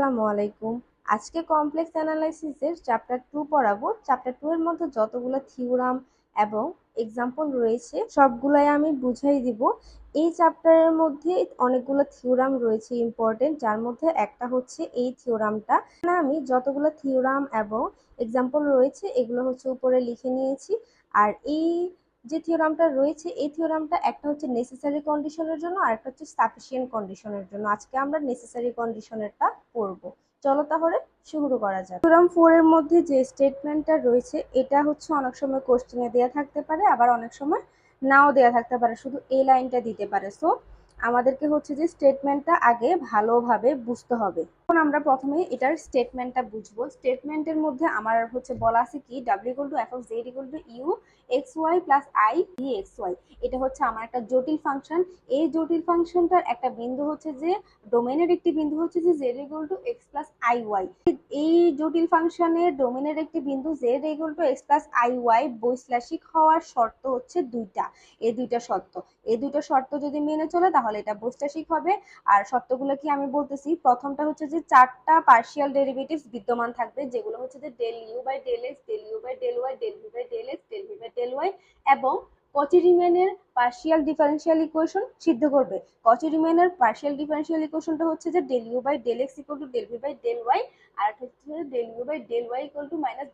আসসালামু আলাইকুম। আজকে কমপ্লেক্স অ্যানালাইসিসের চ্যাপ্টার 2 পড়াবো। চ্যাপ্টার 2 এর মধ্যে যতগুলো থিওরাম এবং এক্সাম্পল রয়েছে সবগুলাই আমি বুঝাই দিব। এই চ্যাপ্টারের মধ্যে অনেকগুলো থিওরাম রয়েছে ইম্পর্টেন্ট, যার মধ্যে একটা হচ্ছে এই থিওরামটা। আমি যতগুলো থিওরাম এবং এক্সাম্পল রয়েছে এগুলো হচ্ছে উপরে লিখে নিয়েছি। আর এই যে থিওরামটা রয়েছে এই থিওরামটা একটা হচ্ছে নেসেসারি কন্ডিশনের জন্য আর একটা হচ্ছে সাফিসিয়েন্ট কন্ডিশনের জন্য। আজকে আমরা নেসেসারি কন্ডিশনেরটা পড়ব। চলো তাহলে শুরু করা যাক। থিওরাম 4 এর মধ্যে যে স্টেটমেন্টটা রয়েছে এটা হচ্ছে অনেক সময় কোশ্চেনে দেয়া থাকতে পারে, আবার অনেক সময় নাও দেয়া থাকতে পারে, শুধু এই লাইনটা দিতে পারে। সো আমাদেরকে হচ্ছে যে স্টেটমেন্টটা আগে ভালোভাবে বুঝতে হবে। এখন আমরা প্রথমে এটার স্টেটমেন্টটা বুঝবো। স্টেটমেন্টের মধ্যে আমার হচ্ছে বলা আছে কি w = f(z) = u xy plus I dxy। এটা হচ্ছে আমার একটা জটিল ফাংশন। এই জটিল ফাংশনটার একটা বিন্দু হচ্ছে যে ডোমেনের একটি বিন্দু হচ্ছে যে z = x plus iy। এই জটিল ফাংশনের ডোমেনের একটি বিন্দু z = x plus iy বৈশ্লেষিক হওয়ার শর্ত হচ্ছে দুইটা। এই দুইটা শর্ত যদি মেনে চলে তাহলে এটা বৈশ্লেষিক হবে। আর শর্তগুলো কি আমি বলতেছি। প্রথমটা হচ্ছে যে চারটা পার্শিয়াল ডেরিভেটিভস বিদ্যমান থাকবে, যেগুলো হচ্ছে যে del u/del x, del u/del y, del v/del x, del v/del y এবং কচি রিমেনের পার্শিয়াল ডিফারেনশিয়াল ইকুয়েশন সিদ্ধ করবে। কচি রিমেনের পার্শিয়াল ডিফারেনশিয়াল ইকুয়েশনটা হচ্ছে যে del u/del x = del v/del y, আর হচ্ছে del u/del y =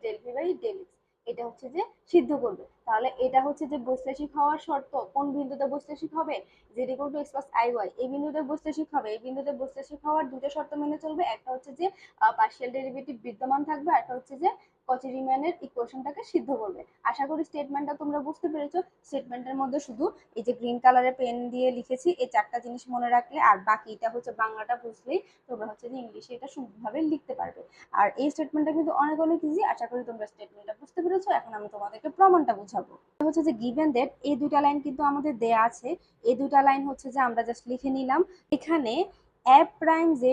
-del v/del x। এটা হচ্ছে যে সিদ্ধ করবে। তাহলে এটা হচ্ছে যে বৈশ্লেষিক হওয়ার শর্ত। কোন বিন্দুতে বৈশ্লেষিক হবে? z = x plus iy। এই বিন্দুতে বৈশ্লেষিক হবে। এই বিন্দুতে বৈশ্লেষিক হওয়ার দুটো শর্ত মেনে চলবে। একটা হচ্ছে যে পার্শিয়াল ডেরিভেটিভ বিদ্যমান থাকবে, আর একটা হচ্ছে যে কচি রিমানের ইকুয়েশনটাকে সিদ্ধ করবে। আশা করি স্টেটমেন্টটা তোমরা বুঝতে পেরেছো। স্টেটমেন্টের মধ্যে শুধু এই যে গ্রিন কালারের পেন দিয়ে লিখেছি এই চারটা জিনিস মনে রাখলে আর বাকিটা হচ্ছে বাংলাটা বুঝলেই তোমরা হচ্ছে যে ইংলিশে এটা সুন্দরভাবে লিখতে পারবে। আর এই স্টেটমেন্টটা কিন্তু অনেক অনেক ইজি। আশা করি তোমরা স্টেটমেন্টটা বুঝতে পেরেছো। এখন আমি তোমাদেরকে প্রমাণটা বুঝাবো। হচ্ছে যে গিভেন দ্যাট এই দুইটা লাইন কিন্তু আমাদের দেয়া আছে। এই দুইটা লাইন হচ্ছে যে আমরা জাস্ট লিখে নিলাম। এখানে f prime z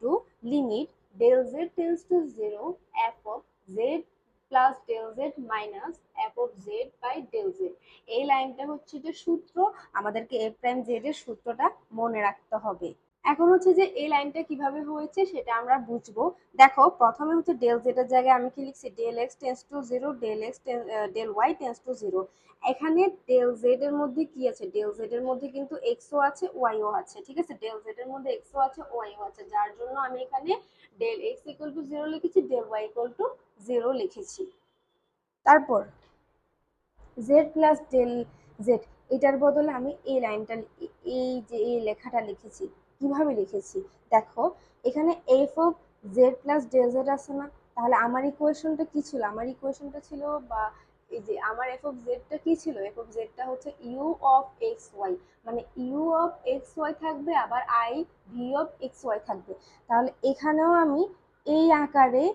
= limit del z tends to 0 f of z plus del z minus f of z by del z। এই লাইনটা হচ্ছে যে সূত্র। আমাদেরকে f prime z এর সূত্রটা মনে রাখতে হবে। এখন হচ্ছে যে এই লাইনটা কিভাবে হয়েছে সেটা আমরা বুঝবো। দেখো প্রথমে হচ্ছে del z এর জায়গায় আমি কি লিখছি? del x tends to 0, del y tends to 0। এখানে del z এর মধ্যে কি আছে? del z এর মধ্যে কিন্তু x ও আছে y ও আছে। ঠিক আছে, del z এর মধ্যে x ও আছে y ও আছে, যার জন্য আমি এখানে del x = 0 লিখেছি, del y = 0 লিখেছি। তারপর z plus del z, এটার বদলে আমি এই লাইনটা এই যে এই লেখাটা লিখেছি। কিভাবে লিখেছি দেখো, এখানে f of z plus del z আছে না? তাহলে আমার ইকুয়েশনটা কি ছিল? আমার ইকুয়েশনটা ছিল বা এই যে আমার f of z টা কি ছিল? f of z টা হচ্ছে u of xy, মানে u of xy থাকবে, আবার i v of xy থাকবে। তাহলে এখানেও আমি এই আকারে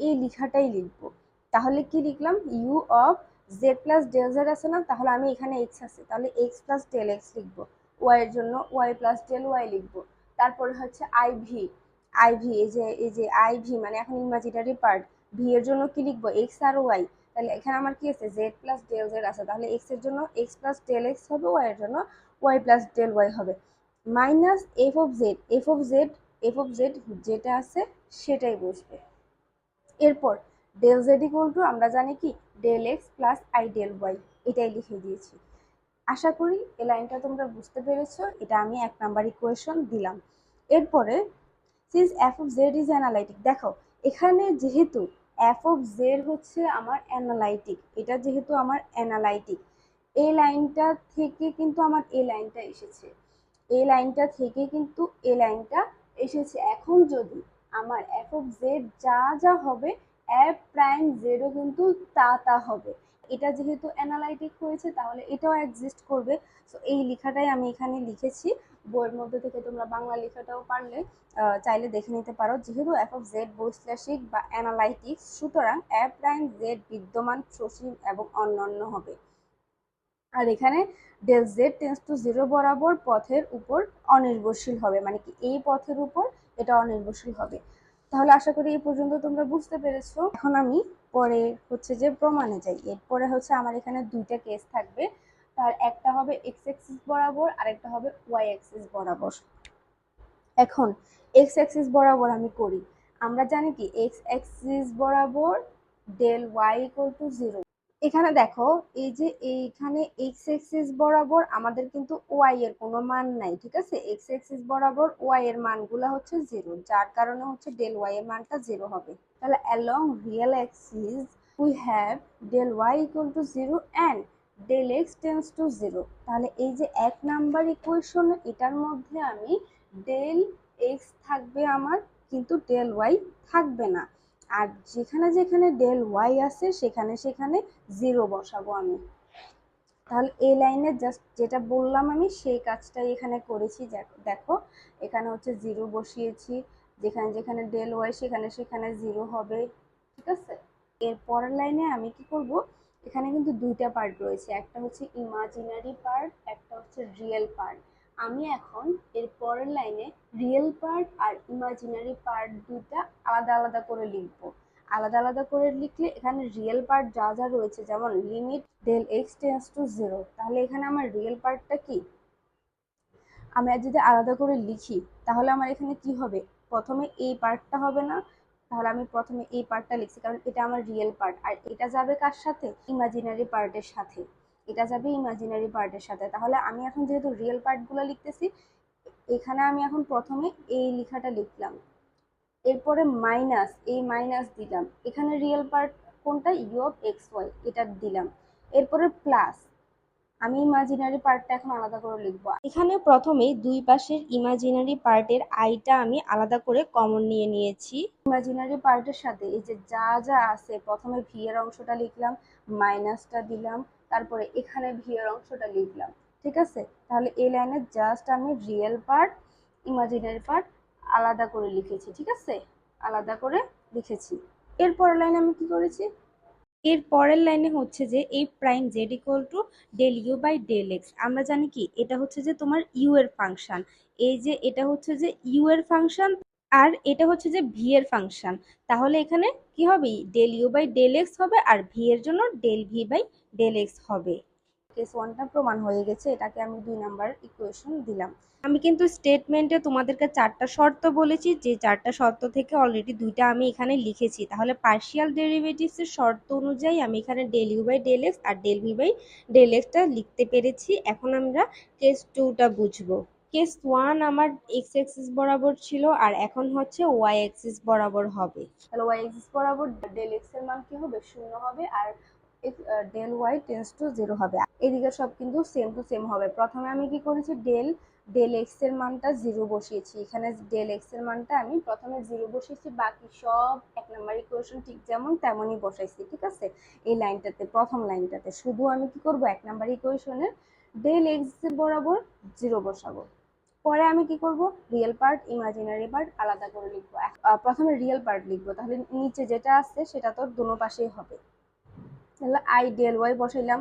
এই লেখাটাই লিখবো। তাহলে কি লিখলাম? u of z plus del z আছে না? তাহলে আমি এখানে x আছে, তাহলে x plus del x লিখবো। y এর জন্য y plus del y লিখবো। তারপরে হচ্ছে iv, এই যে iv মানে এখন ইমাজিনারি পার্ট। v এর জন্য কি লিখবো? x আর y। তাহলে এখানে আমার কি আছে? z plus del z আছে, তাহলে x এর জন্য x plus del x হবে, y এর জন্য y plus del y হবে। মাইনাস f of z যেটা আছে সেটাই বসবে। এরপর del z = আমরা জানি কি del x plus I del y, এটাই লিখে দিয়েছি। আশা করি এই লাইনটা তোমরা বুঝতে পেরেছো। এটা আমি 1 নাম্বার ইকুয়েশন দিলাম। এরপরে since f of z is analytic, দেখো এখানে যেহেতু f of z হচ্ছে আমার অ্যানালাইটিক, এটা যেহেতু আমার অ্যানালাইটিক, এই লাইনটা থেকে কিন্তু আমার এই লাইনটা এসেছে, এই লাইনটা থেকে কিন্তু এই লাইনটা এসেছে। এখন যদি আমার f of z যা যা হবে f prime z ও কিন্তু তা হবে। এটা যেহেতু অ্যানালাইটিক হয়েছে তাহলে এটাও এক্সিস্ট করবে। সো এই লেখাটাই আমি এখানে লিখেছি। বইয়ের মধ্যে থেকে তোমরা বাংলা লেখাটাও পারলে চাইলে দেখে নিতে পারো। যেহেতু f of z বৈশ্লেষিক বা অ্যানালাইটিক, সুতরাং f prime z বিদ্যমান, সসীম এবং অনন্য হবে। আর এখানে del z tends to 0 বরাবর পথের উপর অনির্ভরশীল হবে, মানে কি এই পথের উপর এটা অনির্ভরশীল হবে। তাহলে আশা করি এই পর্যন্ত তোমরা বুঝতে পেরেছো। এখন আমি পরে হচ্ছে যে প্রমাণে যাই। এরপরে হচ্ছে আমার এখানে দুইটা কেস থাকবে। তার একটা হবে x অ্যাক্সিস বরাবর আর একটা হবে y অ্যাক্সিস বরাবর। এখন x অ্যাক্সিস বরাবর আমি করি। আমরা জানি কি এক্স অ্যাক্সিস বরাবর ডেল ওয়াই ইকুয়াল টু 0। এখানে দেখো এই যে এইখানে এক্স অ্যাক্সিস বরাবর আমাদের কিন্তু ওয়াই এর কোনো মান নাই, ঠিক আছে। এক্স অ্যাক্সিস বরাবর ওয়াই এর মানগুলো হচ্ছে 0, যার কারণে হচ্ছে ডেল ওয়াই এর মানটা 0 হবে। তাহলে along real axis we have del Y equal to 0 and del X tends to 0। তাহলে এই যে 1 নাম্বার ইকুয়েশন, এটার মধ্যে আমি ডেল এক্স থাকবে আমার, কিন্তু ডেল ওয়াই থাকবে না। আর যেখানে যেখানে ডেল ওয়াই আছে সেখানে সেখানে 0 বসাবো আমি। তাহলে এই লাইনে জাস্ট যেটা বললাম আমি সেই কাজটাই এখানে করেছি। দেখো এখানে হচ্ছে 0 বসিয়েছি, যেখানে যেখানে ডেল ওয়াই সেখানে সেখানে 0 হবে, ঠিক আছে। এর পরের লাইনে আমি কি করব, এখানে কিন্তু দুইটা পার্ট রয়েছে, একটা হচ্ছে ইমাজিনারি পার্ট, একটা হচ্ছে রিয়েল পার্ট। আমি এখন এর পরের লাইনে রিয়েল পার্ট আর ইমাজিনারি পার্ট দুইটা আলাদা আলাদা করে লিখবো। আলাদা আলাদা করে লিখলে এখানে রিয়েল পার্ট যা যা রয়েছে, যেমন limit del X tends to 0, তাহলে এখানে আমার রিয়েল পার্টটা কি, আমি যদি আলাদা করে লিখি তাহলে আমার এখানে কি হবে, প্রথমে এই পার্টটা হবে না, তাহলে আমি প্রথমে এই পার্টটা লিখছি কারণ এটা আমার রিয়েল পার্ট, আর এটা যাবে কার সাথে, ইমাজিনারি পার্টের সাথে। এটা যাবে ইমাজিনারি পার্টের সাথে। তাহলে আমি এখন যেহেতু রিয়েল পার্টগুলো লিখতেছি, এখানে আমি এখন প্রথমে এই লেখাটা লিখলাম, এরপরে মাইনাস, এই মাইনাস দিলাম, এখানে রিয়েল পার্ট কোনটা, ইউ অফ এক্স ওয়াই, এটা দিলাম। এরপরে প্লাস, আমি ইমাজিনারি পার্টটা এখন আলাদা করে লিখবো। এখানে প্রথমে দুই পাশের ইমাজিনারি পার্টের আইটা আমি আলাদা করে কমন নিয়ে নিয়েছি। ইমাজিনারি পার্টের সাথে এই যে যা যা আছে, প্রথমে ভি এর অংশটা লিখলাম, মাইনাসটা দিলাম, তারপরে এখানে ভি এর অংশটা লিখলাম, ঠিক আছে। তাহলে এই লাইনে জাস্ট আমি রিয়েল পার্ট ইমাজিনারি পার্ট আলাদা করে লিখেছি, ঠিক আছে, আলাদা করে লিখেছি। এরপরের লাইনে আমি কি করেছি, এর পরের লাইনে হচ্ছে যে এই prime Z equal to del U by del X. আমরা জানি কি এটা হচ্ছে যে তোমার ইউ এর ফাংশন, এই যে এটা হচ্ছে যে ইউ এর ফাংশন আর এটা হচ্ছে যে ভি এর ফাংশন। তাহলে এখানে কি হবে, del U by del X হবে, আর ভি এর জন্য del V by del X হবে। কেস ওয়ানটা প্রমাণ হয়ে গেছে, এটাকে আমি 2 নাম্বার ইকুয়েশন দিলাম। আমি কিন্তু স্টেটমেন্টে তোমাদেরকে 4টা শর্ত বলেছি, যে 4টা শর্ত থেকে অলরেডি 2টা আমি এখানে লিখেছি। তাহলে পার্শিয়াল ডেরিভেটিভস এর শর্ত অনুযায়ী আমি এখানে del U by del X আর ডেল ভি বাই ডেল এক্সটা লিখতে পেরেছি। এখন আমরা কেস 2টা বুঝবো। কেস 1 আমার এক্স অ্যাক্সিস বরাবর ছিল, আর এখন হচ্ছে ওয়াই অ্যাক্সিস বরাবর হবে। তাহলে ওয়াই অ্যাক্সিস বরাবর ডেল এক্স এর মান কি হবে, 0 হবে, আর ডেল ওয়াই টেন্ডস টু 0 হবে। এদিকে সব কিন্তু সেম টু সেম হবে। প্রথমে আমি কি করেছি, ডেল এক্স এর মানটা 0 বসিয়েছি, এখানে ডেল এক্স এর মানটা আমি প্রথমে 0 বসিয়েছি, বাকি সব 1 নাম্বার ইকুয়েশন ঠিক যেমন তেমনই বসাইছি, ঠিক আছে। এই লাইনটাতে, প্রথম লাইনটাতে শুধু আমি কি করব, 1 নাম্বার ইকুয়েশনের ডেল এক্স বরাবর 0 বসাবো। পরে আমি কি করব, রিয়েল পার্ট ইমাজিনারি পার্ট আলাদা করে লিখবো। প্রথমে রিয়েল পার্ট লিখবো, তাহলে নিচে যেটা আছে সেটা তো দোনো পাশেই হবে। তাহলে আই ডেল ওয়াই বসাইলাম,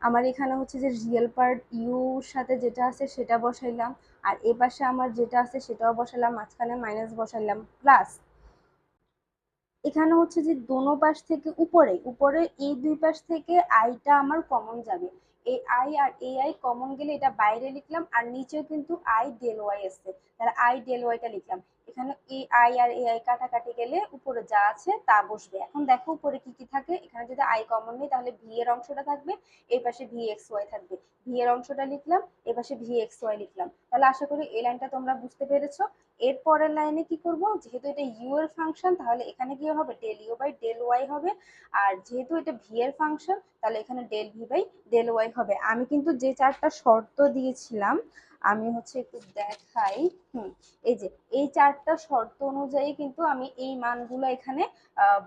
আমার এখানে হচ্ছে যে রিয়েল পার্ট ইউর সাথে যেটা আছে সেটা বসাইলাম, আর এ পাশে আমার যেটা আছে সেটাও বসাইলাম, মাঝখানে মাইনাস বসাইলাম, প্লাস এখানে হচ্ছে যে দোনো পাশ থেকে উপরে উপরে এই দুই পাশ থেকে আইটা আমার কমন যাবে, এই আই আর এই আই কমন গেলে এটা বাইরে লিখলাম, আর নিচেও কিন্তু আই ডেল ওয়াই আছে, তাহলে আই ডেল ওয়াইটা লিখলাম। এখানে এই আই আর এই আই কাটাকাটি গেলে উপরে যা আছে তা বসবে। এখন দেখো উপরে কি কি থাকে, এখানে যদি আই কমন নেই তাহলে ভি এর অংশটা থাকবে, এই পাশে ভি এক্স ওয়াই থাকবে, ভি এর অংশটা লিখলাম, এই পাশে ভি এক্স ওয়াই লিখলাম। তাহলে আশা করি এই লাইনটা তোমরা বুঝতে পেরেছো। এর পরের লাইনে কি করব, যেহেতু এটা ইউ এর ফাংশন তাহলে এখানে কি হবে, del U by del Y হবে, আর যেহেতু এটা ভি এর ফাংশন তাহলে এখানে del V by del Y হবে। আমি কিন্তু যে 4টা শর্ত দিয়েছিলাম, আমি হচ্ছে একটু দেখাই, এই যে এই 4টা শর্ত অনুযায়ী কিন্তু আমি এই মানগুলো এখানে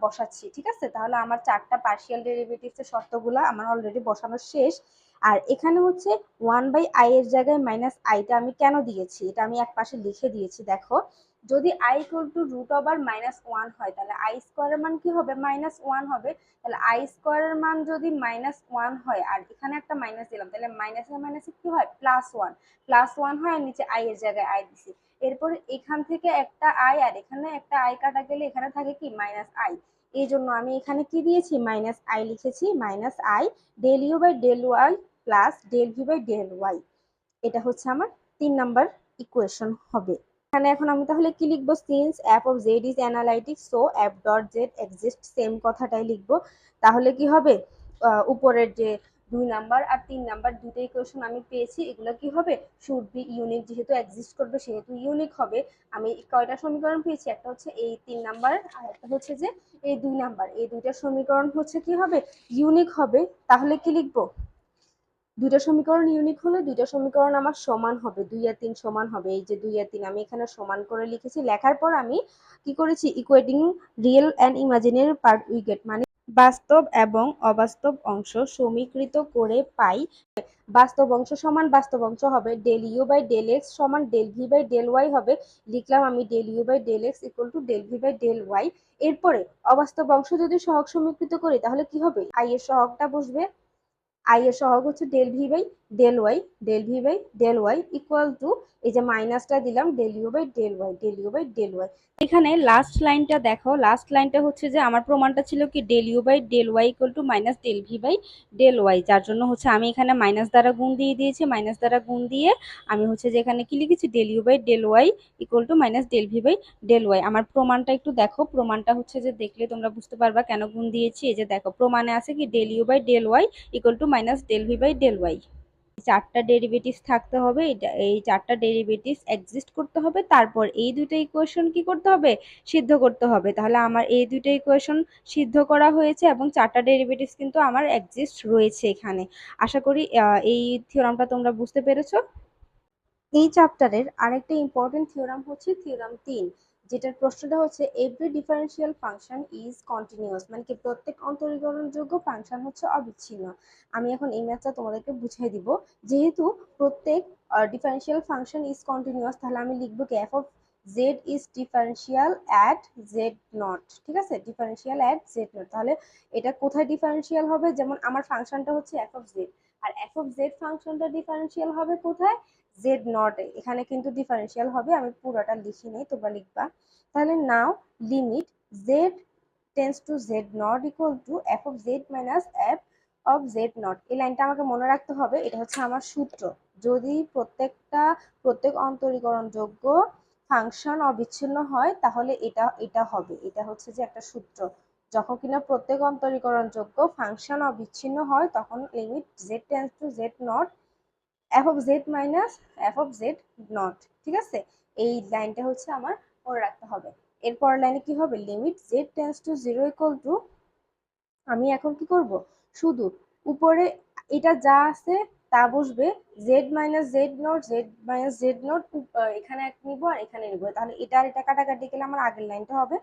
বসাচ্ছি, ঠিক আছে। তাহলে আমার 4টা পার্শিয়াল ডেরিভেটিভস এর শর্তগুলো আমার অলরেডি বসানো শেষ। আর এখানে হচ্ছে 1/i এর জায়গায় মাইনাস আইটা আমি কেন দিয়েছি, এটা আমি এক পাশে লিখে দিয়েছি। দেখো যদি i equal to root over -1 হয় তাহলে i স্কোয়ারের মান কি হবে, -1 হবে। তাহলে i স্কোয়ারের মান যদি -1 হয়, আর এখানে একটা মাইনাস দিলাম, তাহলে মাইনাসে মাইনাসে কি হয়, +1 হয়, আর নিচে i এর জায়গায় i দিছি। এরপরে এখান থেকে একটা i আর এখানে একটা i কাটা গেলে এখানে থাকে কি -i, এই জন্য আমি এখানে কি দিয়েছি, -i লিখেছি, -i del U by del Y plus del V by del Y. এটা হচ্ছে আমার 3 নাম্বার ইকুয়েশন হবে। এখানে এখন আমি তাহলে কি লিখবো, since F of Z is analytic so F dot Z exist, same কথাটাই লিখবো। তাহলে কি হবে, উপরের যে 2 নাম্বার আর 3 নাম্বার দুটো ইকুয়েশন আমি পেয়েছি, এগুলো কি হবে, শুড বি ইউনিক, যেহেতু এক্সিস্ট করবে সেহেতু ইউনিক হবে। আমি কয়টা সমীকরণ পেয়েছি, একটা হচ্ছে এই 3 নাম্বার আর একটা হচ্ছে যে এই 2 নাম্বার, এই দুইটা সমীকরণ হচ্ছে কি হবে, ইউনিক হবে। তাহলে কি লিখবো, দুইটা সমীকরণ ইউনিক হলে দুইটা সমীকরণ আমার সমান হবে, 2 আর 3 সমান হবে। এই যে 2 আর 3 আমি এখানে সমান করে লিখেছি, লেখার পর আমি কি করেছি, equating real and imaginary part we get, মানে বাস্তব এবং অবাস্তব অংশ সমীকৃত করে পাই। বাস্তব অংশ সমান বাস্তব অংশ হবে, del U by del X সমান del V by del Y হবে। লিখলাম আমি del U by del X equal to del V by del Y. এরপরে অবাস্তব অংশ যদি সহগ সমীকৃত করি তাহলে কি হবে, আই এর সহগটা বসবে, আই এর সহগ হচ্ছে del V by del Y, del V by del Y equal to, এই যে মাইনাসটা দিলাম, del U by del Y, del U by del Y. এখানে লাস্ট লাইনটা দেখো, লাস্ট লাইনটা হচ্ছে যে আমার প্রমাণটা ছিল কি del U by del Y equal to minus del V by del Y, যার জন্য হচ্ছে আমি এখানে মাইনাস দ্বারা গুণ দিয়ে দিয়েছি, মাইনাস দ্বারা গুণ দিয়ে আমি হচ্ছে যে এখানে কি লিখেছি, del U by del Y equal to minus del V by del Y. আমার প্রমাণটা একটু দেখো, প্রমাণটা হচ্ছে যে দেখলে তোমরা বুঝতে পারবা কেন গুণ দিয়েছি। এই যে দেখো প্রমাণে আছে কি del U by del Y equal to minus del V by del Y. চারটা ডেরিভেটিভস থাকতে হবে, এই চারটা ডেরিভেটিভস এক্সিস্ট করতে হবে, তারপর এই দুইটা ইকুয়েশন কি করতে হবে, সিদ্ধ করতে হবে। তাহলে আমার এই দুইটা ইকুয়েশন সিদ্ধ করা হয়েছে এবং চারটা ডেরিভেটিভস কিন্তু আমার এক্সিস্ট রয়েছে এখানে। আশা করি এই থিওরামটা তোমরা বুঝতে পেরেছো। এই চ্যাপ্টারের আরেকটা ইম্পর্টেন্ট থিওরাম হচ্ছে থিওরাম 3, যেটার প্রশ্নটা হচ্ছে every differential function is continuous, মানে কি প্রত্যেক অন্তরীকরণযোগ্য ফাংশন হচ্ছে অবিচ্ছিন্ন। আমি এখন এই ম্যাথটা তোমাদেরকে বুঝিয়ে দিব। যেহেতু প্রত্যেক ডিফারেন্সিয়াল ফাংশন ইজ কন্টিনিউয়াস, তাহলে আমি লিখবো কি F of Z is differential at z nought, ঠিক আছে, ডিফারেন্সিয়াল অ্যাট জেড নট। তাহলে এটা কোথায় ডিফারেন্সিয়াল হবে, যেমন আমার ফাংশনটা হচ্ছে এফ অফ জেড, আর এফ অফ জেড ফাংশনটা ডিফারেন্সিয়াল হবে কোথায়, জেড নট, এখানে কিন্তু ডিফারেন্সিয়াল হবে, আমি পুরোটা লিখি নেই, তোমরা লিখবা। তাহলে now limit Z tends to Z not equal to F of Z minus F of Z not. এই লাইনটা আমাকে মনে রাখতে হবে, এটা হচ্ছে আমার সূত্র। যদি প্রত্যেক অন্তরীকরণযোগ্য ফাংশন অবিচ্ছিন্ন হয় তাহলে এটা এটা হবে, এটা হচ্ছে যে একটা সূত্র। যখন কিনা প্রত্যেক অন্তরীকরণযোগ্য ফাংশন অবিচ্ছিন্ন হয় তখন limit Z tends to Z not F of Z minus F of Z not, ঠিক আছে। এই লাইনটা হচ্ছে আমার মনে রাখতে হবে। এরপর লাইনে কি হবে, limit Z tends two zero equal to, আমি এখন কি করব, শুধু উপরে এটা যা আছে তা বসবে, Z minus z nought, Z minus z nought, এখানে এক নিব আর এখানে নিব, তাহলে এটা আর এটা কাটাকাটি গেলে আমার আগের লাইনটা হবে।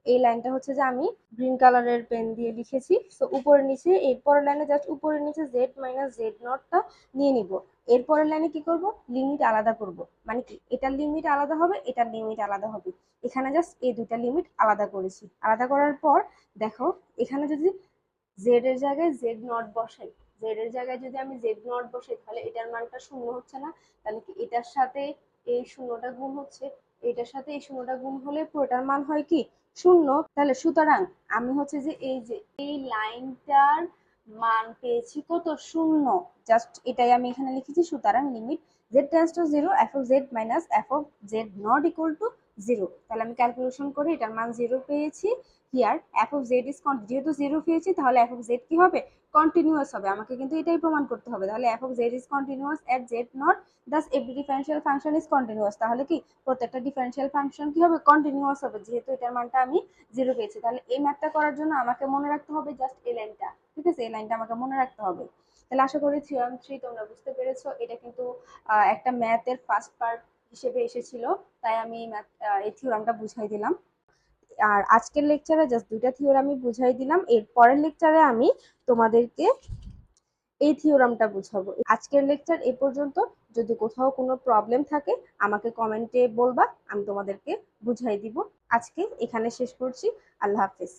এই লাইনটা হচ্ছে যে আমি গ্রিন কালারের পেন দিয়ে লিখেছি, তো উপরে নিচে এরপরের লাইনে জাস্ট উপরে নিচে জেড মাইনাস জেড নটটা নিয়ে নিব। এরপরের লাইনে কি করব, লিমিট আলাদা করব, মানে কি এটার লিমিট আলাদা হবে, এটার লিমিট আলাদা হবে। এখানে জাস্ট এই দুইটা লিমিট আলাদা করেছি। আলাদা করার পর দেখো এখানে যদি জেড এর জায়গায় জেড নট বসাই, জেড এর জায়গায় যদি আমি জেড নট বসাই তাহলে এটার মানটা শূন্য হচ্ছে না, তাহলে কি এটার সাথে এই শূন্যটা গুণ হচ্ছে, এটার সাথে এই শূন্যটা গুণ হলে পুরোটার মান হয় কি শূন্য। তাহলে সুতরাং আমি হচ্ছে যে এই লাইনটার মান পেয়েছি কত, শূন্য। জাস্ট এটাই আমি এখানে লিখেছি, সুতরাং limit Z tends two zero F of Z minus F of Z not equal two zero. তাহলে আমি ক্যালকুলেশন করে এটার মান জিরো পেয়েছি। Here F of Z is যেহেতু জিরো পেয়েছি তাহলে এফ অফ জেড কি হবে, কন্টিনিউয়াস হবে। আমাকে কিন্তু এটাই প্রমাণ করতে হবে। তাহলে F of Z is continuous at z nought, Das every differential function is continuous. তাহলে কি প্রত্যেকটা ডিফারেন্সিয়াল ফাংশন কি হবে, কন্টিনিউয়াস হবে, যেহেতু এটার মানটা আমি জিরো পেয়েছি। তাহলে এই ম্যাথটা করার জন্য আমাকে মনে রাখতে হবে জাস্ট এই লাইনটা, ঠিক আছে, এই লাইনটা আমাকে মনে রাখতে হবে। তাহলে আশা করি থিওরাম 3 তোমরা বুঝতে পেরেছো। এটা কিন্তু একটা ম্যাথের ফার্স্ট পার্ট হিসেবে এসেছিল, তাই আমি এই থিওরামটা বুঝাই দিলাম। আর আজকের লেকচারে জাস্ট দুইটা থিওরাম আমি বুঝাই দিলাম, এর পরের লেকচারে আমি তোমাদেরকে এই থিওরামটা বুঝাবো। আজকের লেকচার এ পর্যন্ত। যদি কোথাও কোনো প্রবলেম থাকে আমাকে কমেন্টে বলবা, আমি তোমাদেরকে বুঝাই দিব। আজকে এখানে শেষ করছি। আল্লাহ হাফেজ।